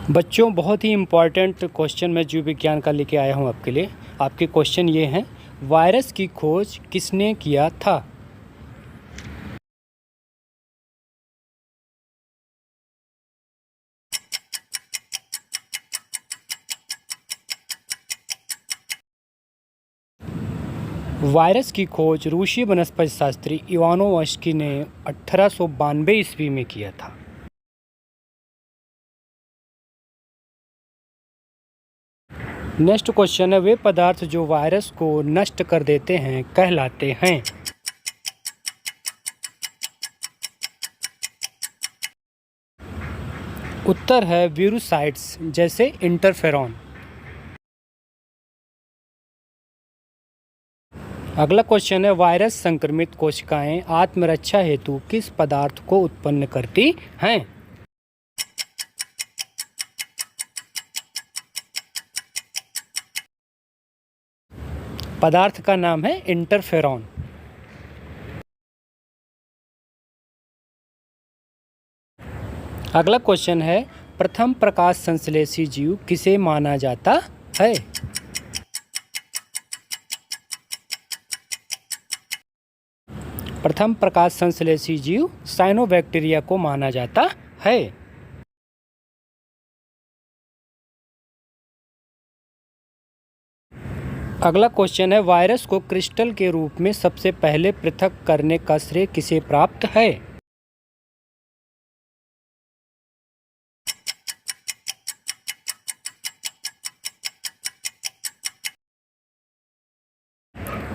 बच्चों, बहुत ही important question मैं जीव विज्ञान का लेके आया हूँ आपके लिए। आपके क्वेश्चन ये हैं, वायरस की खोज किसने किया था? वायरस की खोज रूसी वनस्पति शास्त्री इवानोव्स्की ने 1892 ईस्वी में किया था। नेक्स्ट क्वेश्चन है, वे पदार्थ जो वायरस को नष्ट कर देते हैं कहलाते हैं? उत्तर है वीरुसाइड्स, जैसे इंटरफेरॉन। अगला क्वेश्चन है, वायरस संक्रमित कोशिकाएं आत्मरक्षा हेतु किस पदार्थ को उत्पन्न करती हैं? पदार्थ का नाम है इंटरफेरॉन। अगला क्वेश्चन है, प्रथम प्रकाश संश्लेषी जीव किसे माना जाता है? प्रथम प्रकाश संश्लेषी जीव साइनोबैक्टीरिया को माना जाता है। अगला क्वेश्चन है, वायरस को क्रिस्टल के रूप में सबसे पहले पृथक करने का श्रेय किसे प्राप्त है?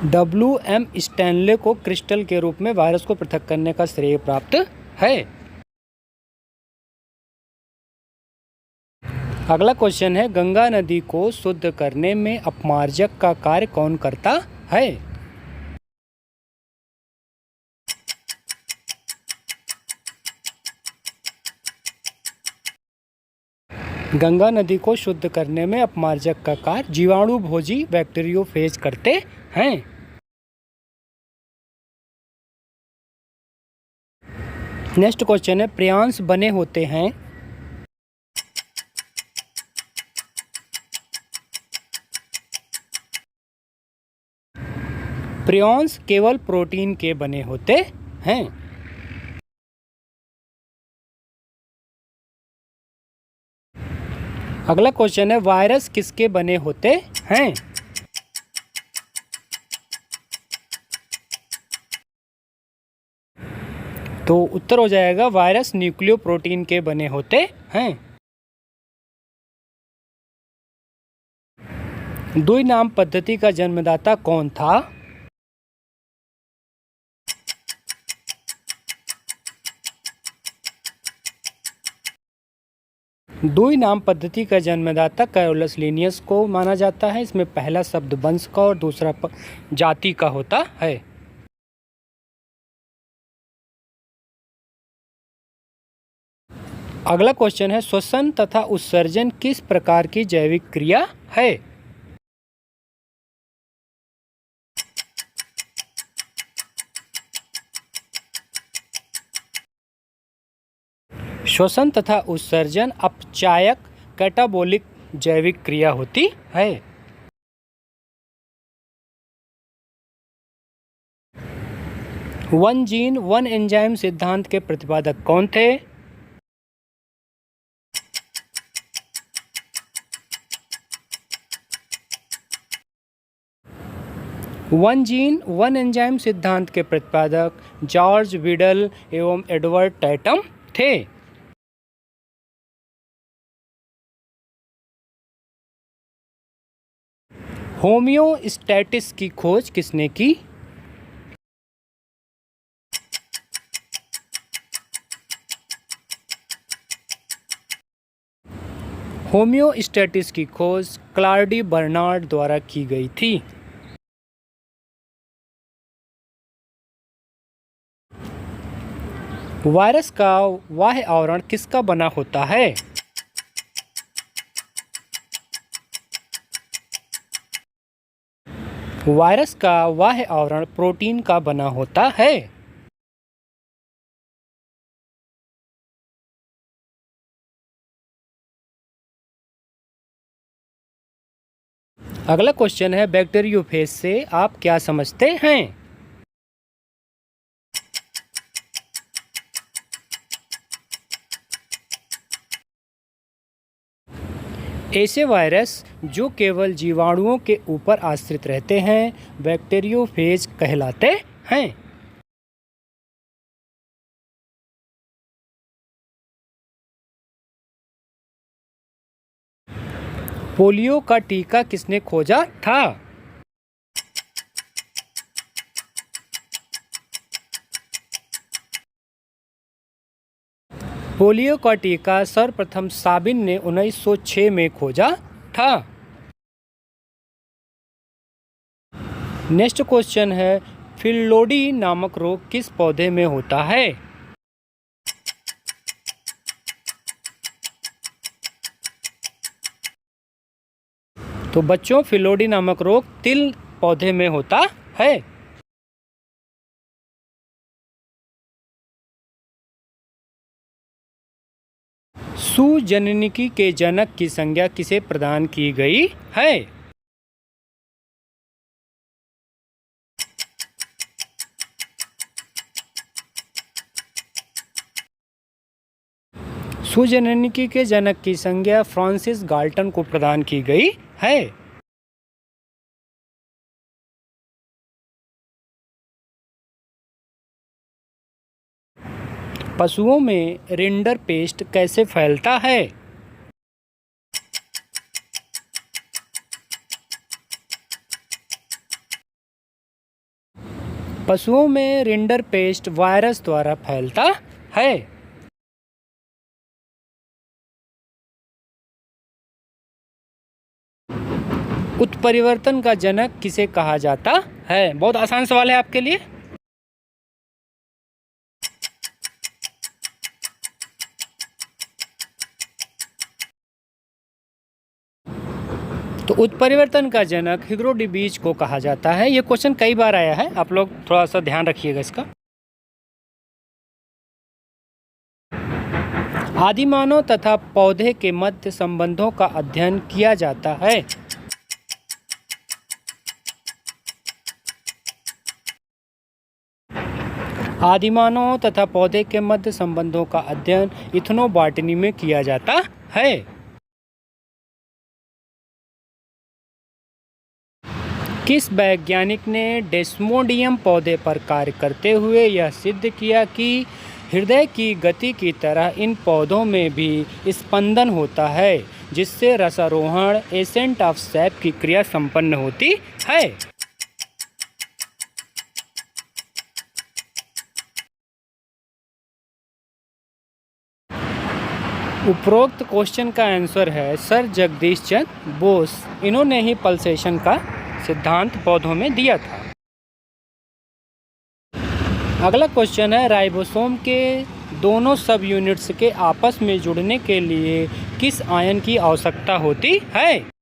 WM स्टैनले को क्रिस्टल के रूप में वायरस को पृथक करने का श्रेय प्राप्त है। अगला क्वेश्चन है, गंगा नदी को शुद्ध करने में अपमार्जक का कार्य कौन करता है? गंगा नदी को शुद्ध करने में अपमार्जक का कार्य जीवाणु भोजी बैक्टीरियोफेज करते हैं। नेक्स्ट क्वेश्चन है, प्रियांश बने होते हैं? प्रियांश केवल प्रोटीन के बने होते हैं। अगला क्वेश्चन है, वायरस किसके बने होते हैं? तो उत्तर हो जाएगा, वायरस न्यूक्लियोप्रोटीन के बने होते हैं। द्विनाम पद्धति का जन्मदाता कौन था? द्विनाम पद्धति का जन्मदाता कैरोलस लिनियस को माना जाता है। इसमें पहला शब्द वंश का और दूसरा जाति का होता है। अगला क्वेश्चन है, श्वसन तथा उत्सर्जन किस प्रकार की जैविक क्रिया है? श्वसन तथा उत्सर्जन अपचायक कैटाबोलिक जैविक क्रिया होती है। वन जीन वन एंजाइम सिद्धांत के प्रतिपादक कौन थे? वन जीन वन एंजाइम सिद्धांत के प्रतिपादक जॉर्ज विडल एवं एडवर्ड टैटम थे। होमियोस्टैसिस की खोज किसने की? होमियोस्टैसिस की खोज क्लाडी बर्नार्ड द्वारा की गई थी। वायरस का बाह्य आवरण किसका बना होता है? वायरस का बाह्य आवरण प्रोटीन का बना होता है। अगला क्वेश्चन है बैक्टीरियोफेज से आप क्या समझते हैं? ऐसे वायरस जो केवल जीवाणुओं के ऊपर आश्रित रहते हैं बैक्टीरियोफेज कहलाते हैं। पोलियो का टीका किसने खोजा था? पोलियो का टीका सर्वप्रथम साबिन ने 1906 में खोजा था। नेक्स्ट क्वेश्चन है फिल्लोडी नामक रोग किस पौधे में होता है? तो बच्चों फिल्लोडी नामक रोग तिल पौधे में होता है। सुजननिकी के जनक की संज्ञा किसे प्रदान की गई है? सुजननिकी के जनक की संज्ञा फ्रांसिस गाल्टन को प्रदान की गई है। पशुओं में रिंडरपेस्ट कैसे फैलता है? पशुओं में रिंडरपेस्ट वायरस द्वारा फैलता है। उत्परिवर्तन का जनक किसे कहा जाता है? बहुत आसान सवाल है आपके लिए। तो उत्परिवर्तन का जनक हिग्रोडीबीज को कहा जाता है। ये क्वेश्चन कई बार आया है, आप लोग थोड़ा सा ध्यान रखिएगा इसका। आदिमानव तथा पौधे के मध्य संबंधों का अध्ययन किया जाता है। आदिमानव तथा पौधे के मध्य संबंधों का अध्ययन इथनोबॉटनी में किया जाता है। किस वैज्ञानिक ने डेस्मोडियम पौधे पर कार्य करते हुए यह सिद्ध किया कि हृदय की गति की तरह इन पौधों में भी स्पंदन होता है, जिससे रसारोहण एसेंट ऑफ सैप की क्रिया संपन्न होती है? उपरोक्त क्वेश्चन का आंसर है सर जगदीश चंद्र बोस। इन्होंने ही पल्सेशन का सिद्धांत पौधों में दिया था। अगला क्वेश्चन है राइबोसोम के दोनों सब यूनिट्स के आपस में जुड़ने के लिए किस आयन की आवश्यकता होती है?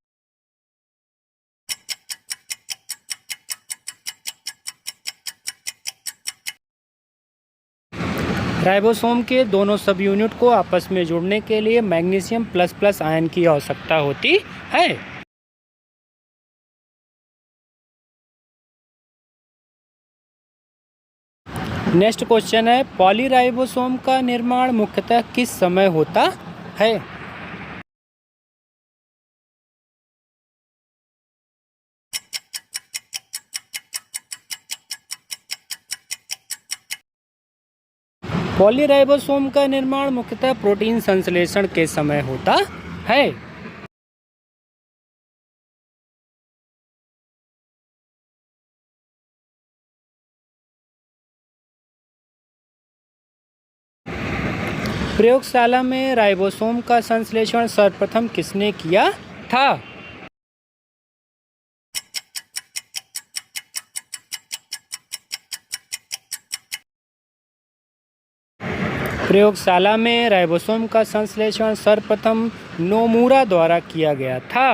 राइबोसोम के दोनों सब यूनिट को आपस में जुड़ने के लिए मैग्नीशियम प्लस प्लस आयन की आवश्यकता होती है। नेक्स्ट क्वेश्चन है पॉलीराइबोसोम का निर्माण मुख्यतः किस समय होता है? पॉलीराइबोसोम का निर्माण मुख्यतः प्रोटीन संश्लेषण के समय होता है। प्रयोगशाला में राइबोसोम का संश्लेषण सर्वप्रथम किसने किया था? प्रयोगशाला में राइबोसोम का संश्लेषण सर्वप्रथम नोमुरा द्वारा किया गया था।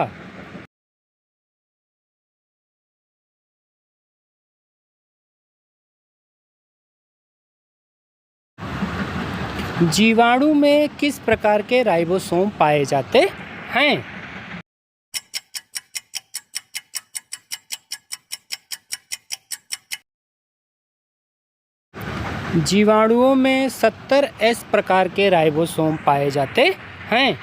जीवाणु में किस प्रकार के राइबोसोम पाए जाते हैं? जीवाणुओं में 70S प्रकार के राइबोसोम पाए जाते हैं।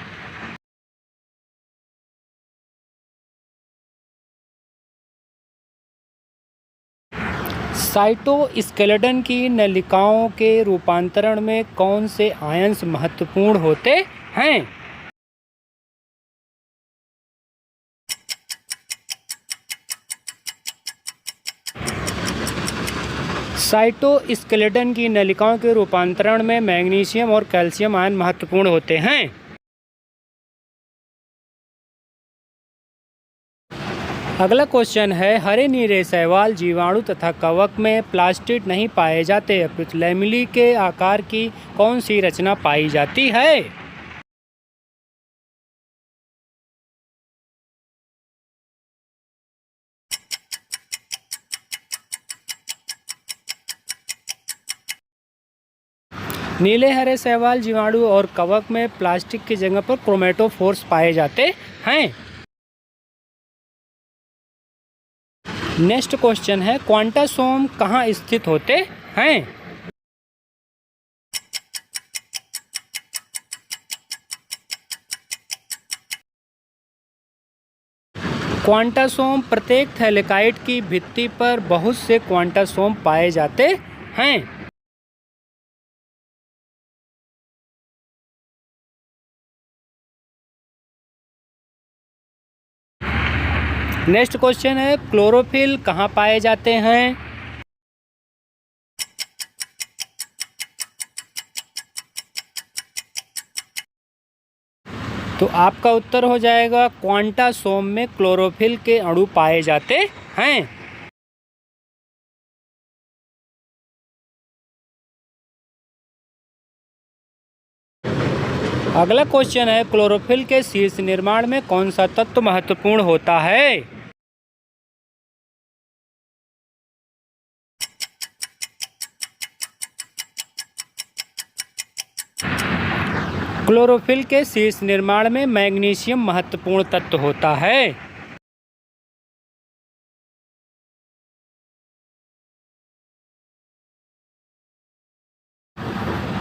साइटोस्केलेटन की नलिकाओं के रूपांतरण में कौन से आयंस महत्वपूर्ण होते हैं? साइटोस्केलेटन की नलिकाओं के रूपांतरण में मैग्नीशियम और कैल्शियम आयन महत्वपूर्ण होते हैं। अगला क्वेश्चन है, हरे नीले शैवाल, जीवाणु तथा कवक में प्लास्टिड नहीं पाए जाते, अपितु लैमेली के आकार की कौन सी रचना पाई जाती है? नीले हरे शैवाल, जीवाणु और कवक में प्लास्टिक की जगह पर क्रोमेटोफोर्स पाए जाते हैं। नेक्स्ट क्वेश्चन है, क्वांटासोम कहाँ स्थित होते हैं? क्वांटासोम प्रत्येक थैलेकाइट की भित्ति पर बहुत से क्वांटासोम पाए जाते हैं। नेक्स्ट क्वेश्चन है, क्लोरोफिल कहाँ पाए जाते हैं? तो आपका उत्तर हो जाएगा क्वांटासोम में क्लोरोफिल के अणु पाए जाते हैं। अगला क्वेश्चन है, क्लोरोफिल के शीर्ष निर्माण में कौन सा तत्व महत्वपूर्ण होता है? क्लोरोफिल के शीर्ष निर्माण में मैग्नीशियम महत्वपूर्ण तत्व होता है।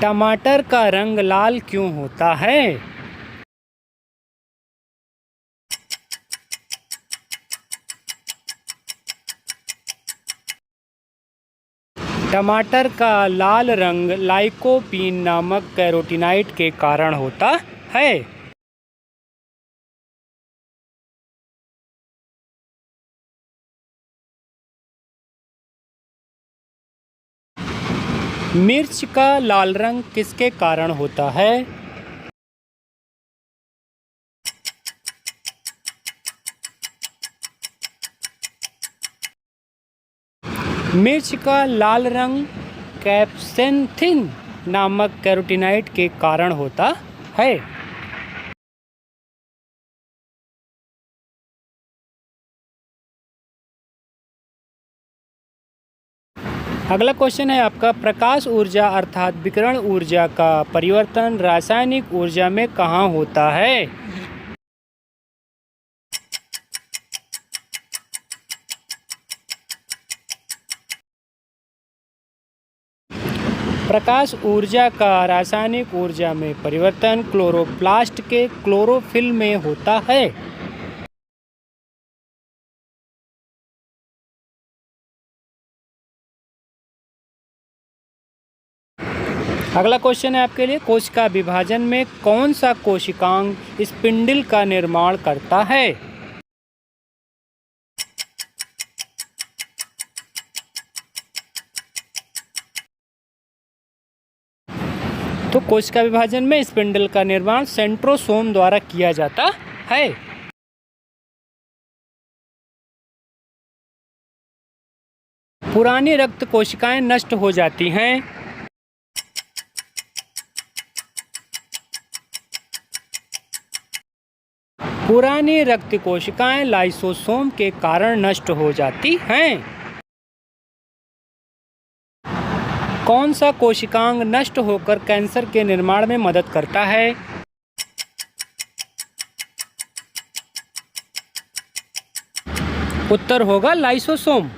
टमाटर का रंग लाल क्यों होता है? टमाटर का लाल रंग लाइकोपीन नामक कैरोटीनाइड के कारण होता है। मिर्च का लाल रंग किसके कारण होता है? मिर्च का लाल रंग कैप्सेंथिन नामक कैरोटीनाइड के कारण होता है। अगला क्वेश्चन है आपका, प्रकाश ऊर्जा अर्थात विकिरण ऊर्जा का परिवर्तन रासायनिक ऊर्जा में कहाँ होता है? प्रकाश ऊर्जा का रासायनिक ऊर्जा में परिवर्तन क्लोरोप्लास्ट के क्लोरोफिल में होता है। अगला क्वेश्चन है आपके लिए, कोशिका विभाजन में कौन सा कोशिकांग स्पिंडल का निर्माण करता है? तो कोशिका विभाजन में स्पिंडल का निर्माण सेंट्रोसोम द्वारा किया जाता है। पुरानी रक्त कोशिकाएं नष्ट हो जाती हैं। पुरानी रक्त कोशिकाएं लाइसोसोम के कारण नष्ट हो जाती हैं। कौन सा कोशिकांग नष्ट होकर कैंसर के निर्माण में मदद करता है? उत्तर होगा लाइसोसोम।